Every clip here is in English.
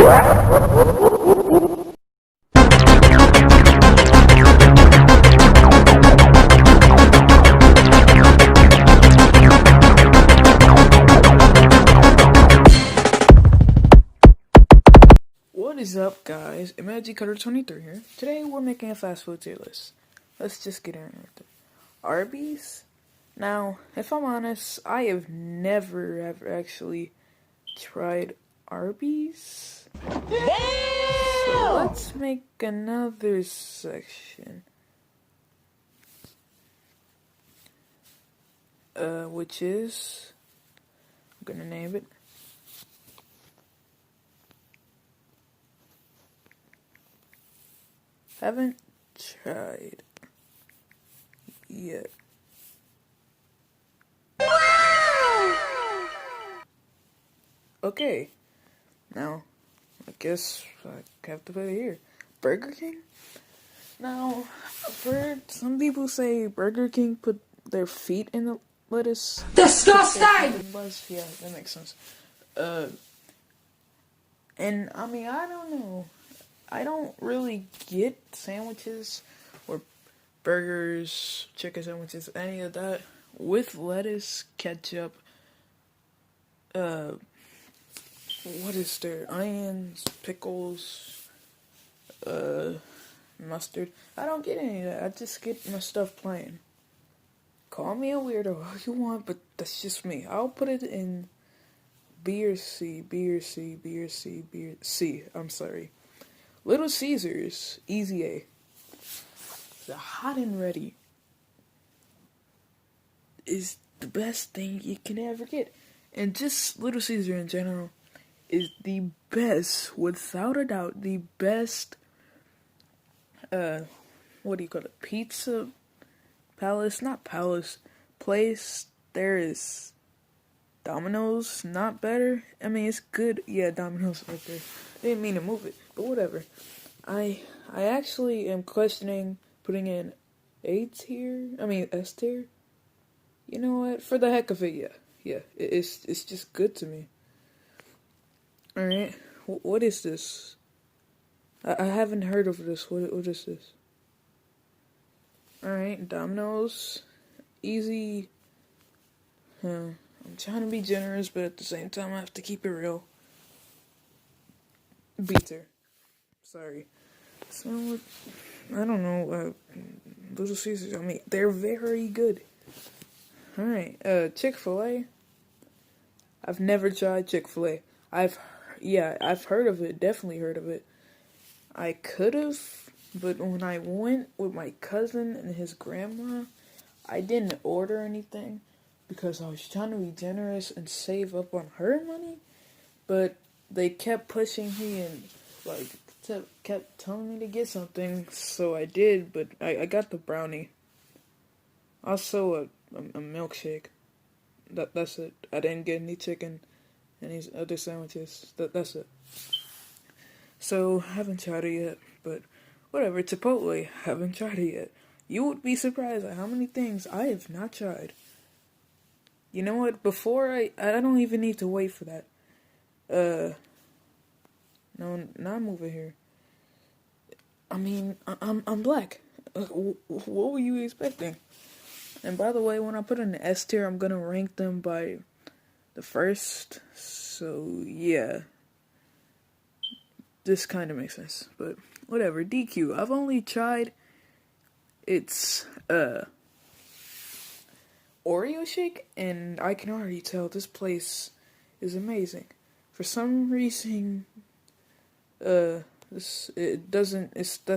What is up, guys? Imagine Cutter 23 here. Today we're making a fast food tier list. Let's just get in with it. Arby's? Now, if I'm honest, I have never ever actually tried Arby's. So let's make another section. Which is, I'm gonna name it haven't tried yet. Okay, now I guess I have to put it here. Burger King? Now, I've heard some people say Burger King put their feet in the lettuce. Disgusting! Yeah, that makes sense. And I mean, I don't know. I don't really get sandwiches or burgers, chicken sandwiches, any of that with lettuce, ketchup, what is there? Onions, pickles, mustard. I don't get any of that. I just get my stuff plain. Call me a weirdo all you want, but that's just me. I'll put it in B or C, B or C, B or C, B or C. I'm sorry. Little Caesars, easy A. The hot and ready is the best thing you can ever get. And just Little Caesar in general is the best, without a doubt, the best, what do you call it? Pizza palace? Not palace. Place. There is Domino's, not better. I mean, it's good. Yeah, Domino's right there. I didn't mean to move it, but whatever. I actually am questioning putting in A tier. I mean S tier. You know what? For the heck of it, yeah. It's just good to me. All right. What is this? I haven't heard of this. What is this? All right, Domino's, easy. I'm trying to be generous, but at the same time, I have to keep it real. Beater. Sorry. So, I don't know. Little Caesars. I mean, they're very good. All right. Chick-fil-A. I've never tried Chick-fil-A. I've heard of it. Definitely heard of it. I could have, but when I went with my cousin and his grandma, I didn't order anything because I was trying to be generous and save up on her money. But they kept pushing me and kept telling me to get something, so I did. But I got the brownie. Also a milkshake. That's it. I didn't get any chicken and these other sandwiches. That's it. So haven't tried it yet, but whatever. Chipotle, haven't tried it yet. You would be surprised at how many things I have not tried. You know what? Before I don't even need to wait for that. No, now I'm over here. I mean, I'm black. What were you expecting? And by the way, when I put in the S tier, I'm gonna rank them by the first. So yeah, this kind of makes sense. But whatever. DQ. I've only tried. It's Oreo shake, and I can already tell this place is amazing. For some reason, that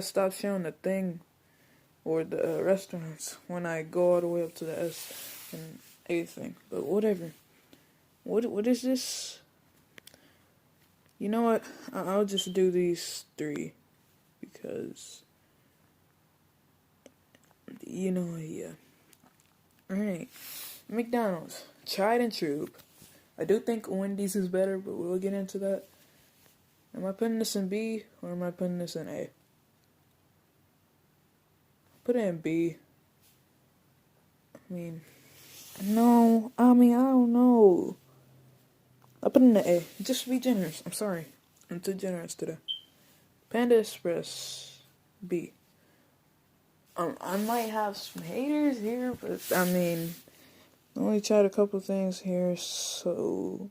stops showing the thing or the restaurants when I go all the way up to the S and everything. But whatever. What is this? You know what? I'll just do these three because you know, yeah. Alright. McDonald's. Tried and true. I do think Wendy's is better, but we'll get into that. Am I putting this in B or am I putting this in A? Put it in B. I mean, I don't know. I'll put it in the A. Just to be generous. I'm sorry. I'm too generous today. Panda Express B. I might have some haters here, but I mean, I only tried a couple things here, so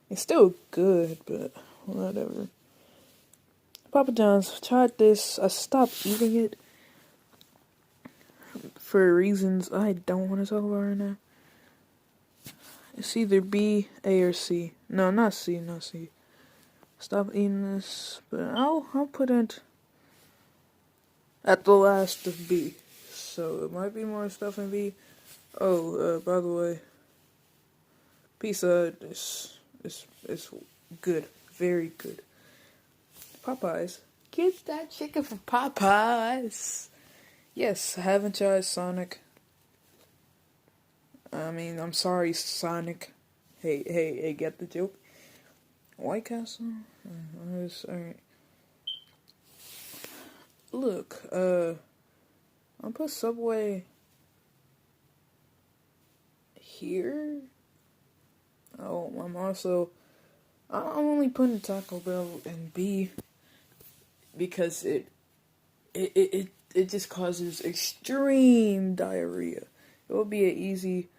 it's still good, but whatever. Papa John's, tried this. I stopped eating it for reasons I don't want to talk about right now. It's either B, A, or C. No, not C, not C. Stop eating this, but I'll put it at the last of B. So it might be more stuff in B. Oh, by the way, Pizza Hut is good, very good. Popeyes, get that chicken from Popeyes. Yes, I haven't tried Sonic. I mean, I'm sorry, Sonic. Hey, get the joke? White Castle? Alright. Look, I'll put Subway here. Oh, I'm only putting Taco Bell in B because it just causes extreme diarrhea. It would be an easy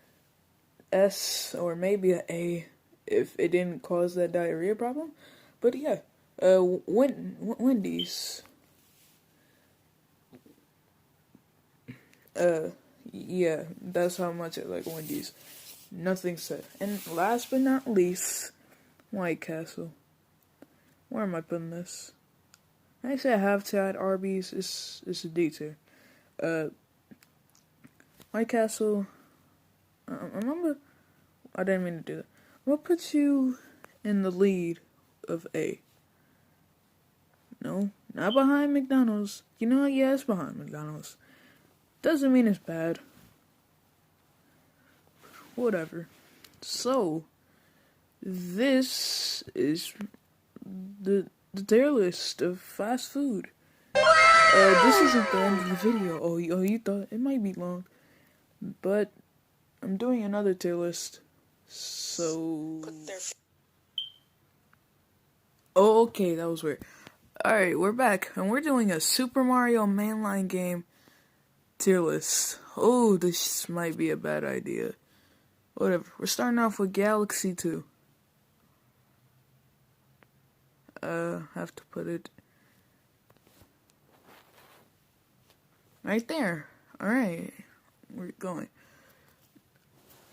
S or maybe an A if it didn't cause that diarrhea problem. But yeah, Wendy's. Yeah, that's how much I like Wendy's. Nothing said. And last but not least, White Castle. Where am I putting this? I say I have tried Arby's. It's a D tier. White Castle. Remember, I didn't mean to do that. What puts you in the lead of A? No, not behind McDonald's. You know what? Yeah, it's behind McDonald's. Doesn't mean it's bad. Whatever. So, this is the tier list of fast food. This isn't the end of the video. Oh, you thought it might be long, but I'm doing another tier list. So, oh, okay, that was weird. All right, we're back, and we're doing a Super Mario mainline game tier list. Oh, this might be a bad idea. Whatever. We're starting off with Galaxy 2. Have to put it right there. Alright. We're going.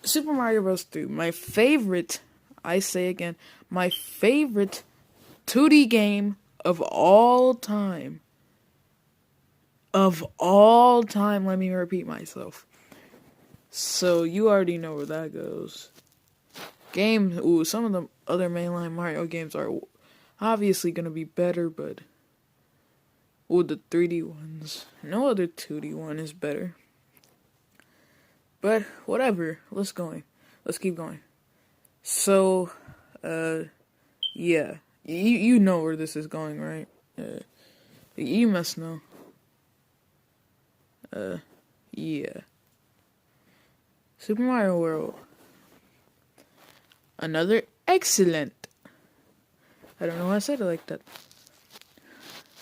Super Mario Bros. 2. My favorite, I say again, my favorite 2D game of all time. Of all time, let me repeat myself. So, you already know where that goes. Some of the other mainline Mario games are obviously gonna be better, but the 3D ones. No other 2D one is better. But, whatever. Let's keep going. So, yeah. You know where this is going, right? You must know. Yeah. Super Mario World. Another excellent. I don't know why I said it like that.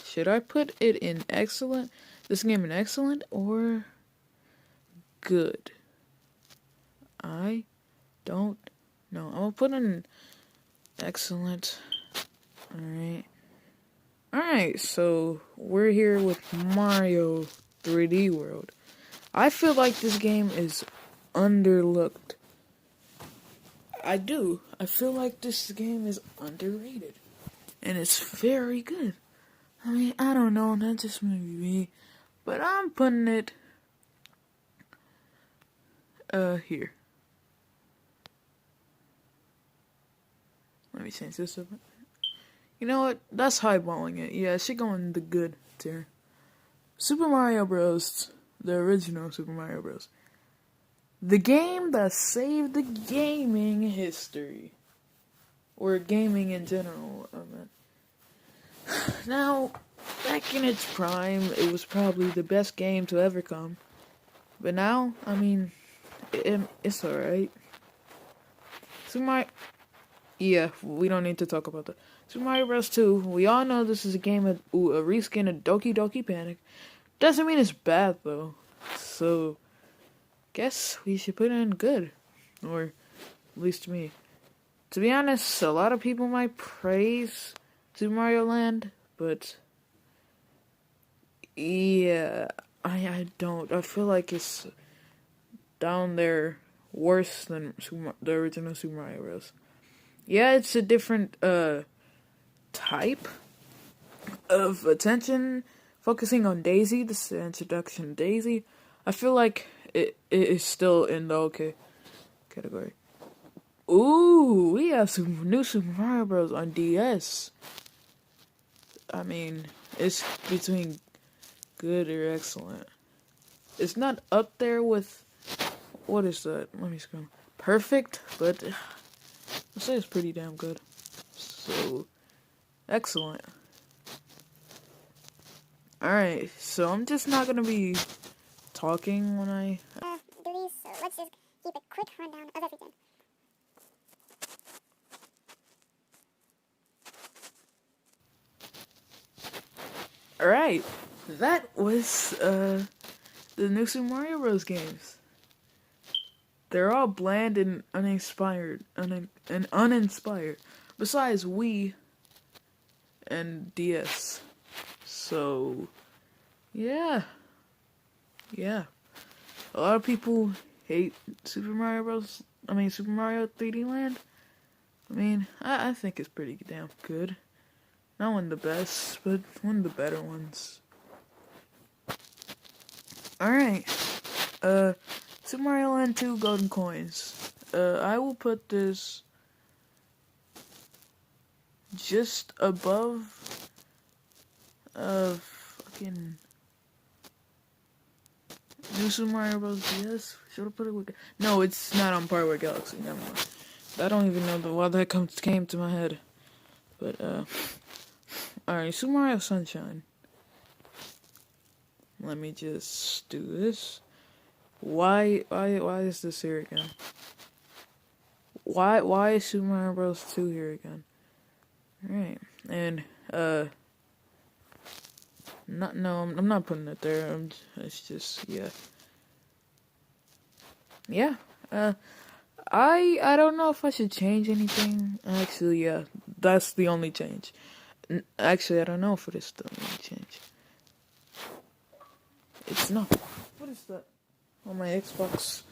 Should I put it in excellent? This game in excellent or good? I don't know. I'm gonna put it in excellent. Alright, so we're here with Mario 3D World. I feel like this game is underlooked. I do. I feel like this game is underrated. And it's very good. I mean, I don't know, that just may be me. But I'm putting it here. Let me change this up. You know what? That's highballing it. Yeah, it should go in the good tier. Super Mario Bros. The original Super Mario Bros. The game that saved the gaming history. Or gaming in general, I mean. Now, back in its prime, it was probably the best game to ever come. But now, I mean, it's alright. Yeah, we don't need to talk about that. Super Mario Bros. 2. We all know this is a game of a reskin of Doki Doki Panic. Doesn't mean it's bad though. So, guess we should put in good, or at least me. To be honest, a lot of people might praise Super Mario Land, but yeah, I don't. I feel like it's down there worse than the original Super Mario Bros. Yeah, it's a different type of attention, focusing on Daisy. This is the introduction of Daisy. I feel like it is still in the okay category. Ooh, we have some new Super Mario Bros. On DS. I mean, it's between good or excellent. It's not up there with, what is that? Let me scroll. Perfect, but I'd say it's pretty damn good. So, excellent. Alright, so I'm just not gonna be talking when I... Delease, so let's just keep a quick rundown of everything. Alright, that was the new Super Mario Bros. Games. They're all bland and uninspired, and uninspired. Besides Wii and DS. So, yeah. Yeah. A lot of people hate Super Mario Bros. Super Mario 3D Land. I think it's pretty damn good. Not one of the best, but one of the better ones. Alright. Super Mario Land 2 Golden Coins. I will put this just above fucking New Super Mario Bros. DS. Should I put it with... No, it's not on par with Galaxy. Never mind. I don't even know why that came to my head. But, alright, Super Mario Sunshine. Let me just do this. Why is this here again? Why is Super Mario Bros. 2 here again? Alright, and, I'm not putting it there. It's just, yeah. Yeah, I don't know if I should change anything. Actually, yeah, that's the only change. Actually, I don't know if it is the only change. It's not. What is that? On my Xbox.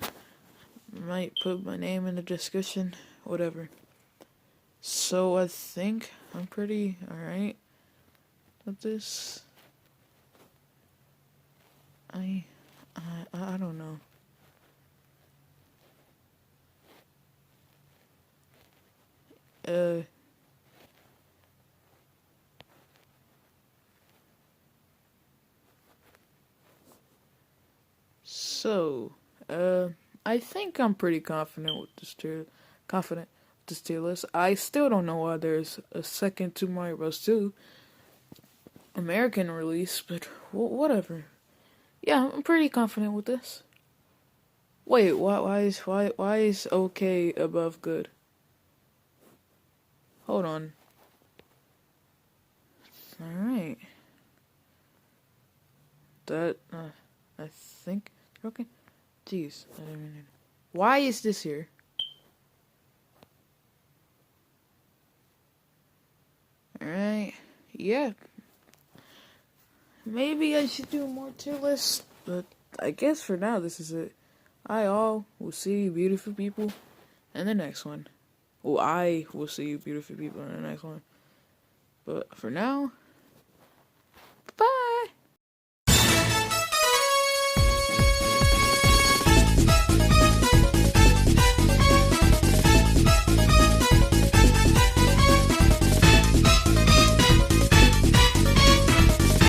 Might put my name in the description. Whatever. So I think I'm pretty alright with this. I don't know. So, I think I'm pretty confident with this tier list. I still don't know why there's a second Super Mario Bros. 2 American release, but whatever. Yeah, I'm pretty confident with this. Wait, why is okay above good? Hold on. Alright. That, I think, okay. Jeez, I didn't mean to. Why is this here? Alright, yeah. Maybe I should do more tier lists, but I guess for now this is it. I all will see you beautiful people in the next one. Well, I will see you beautiful people in the next one. But for now,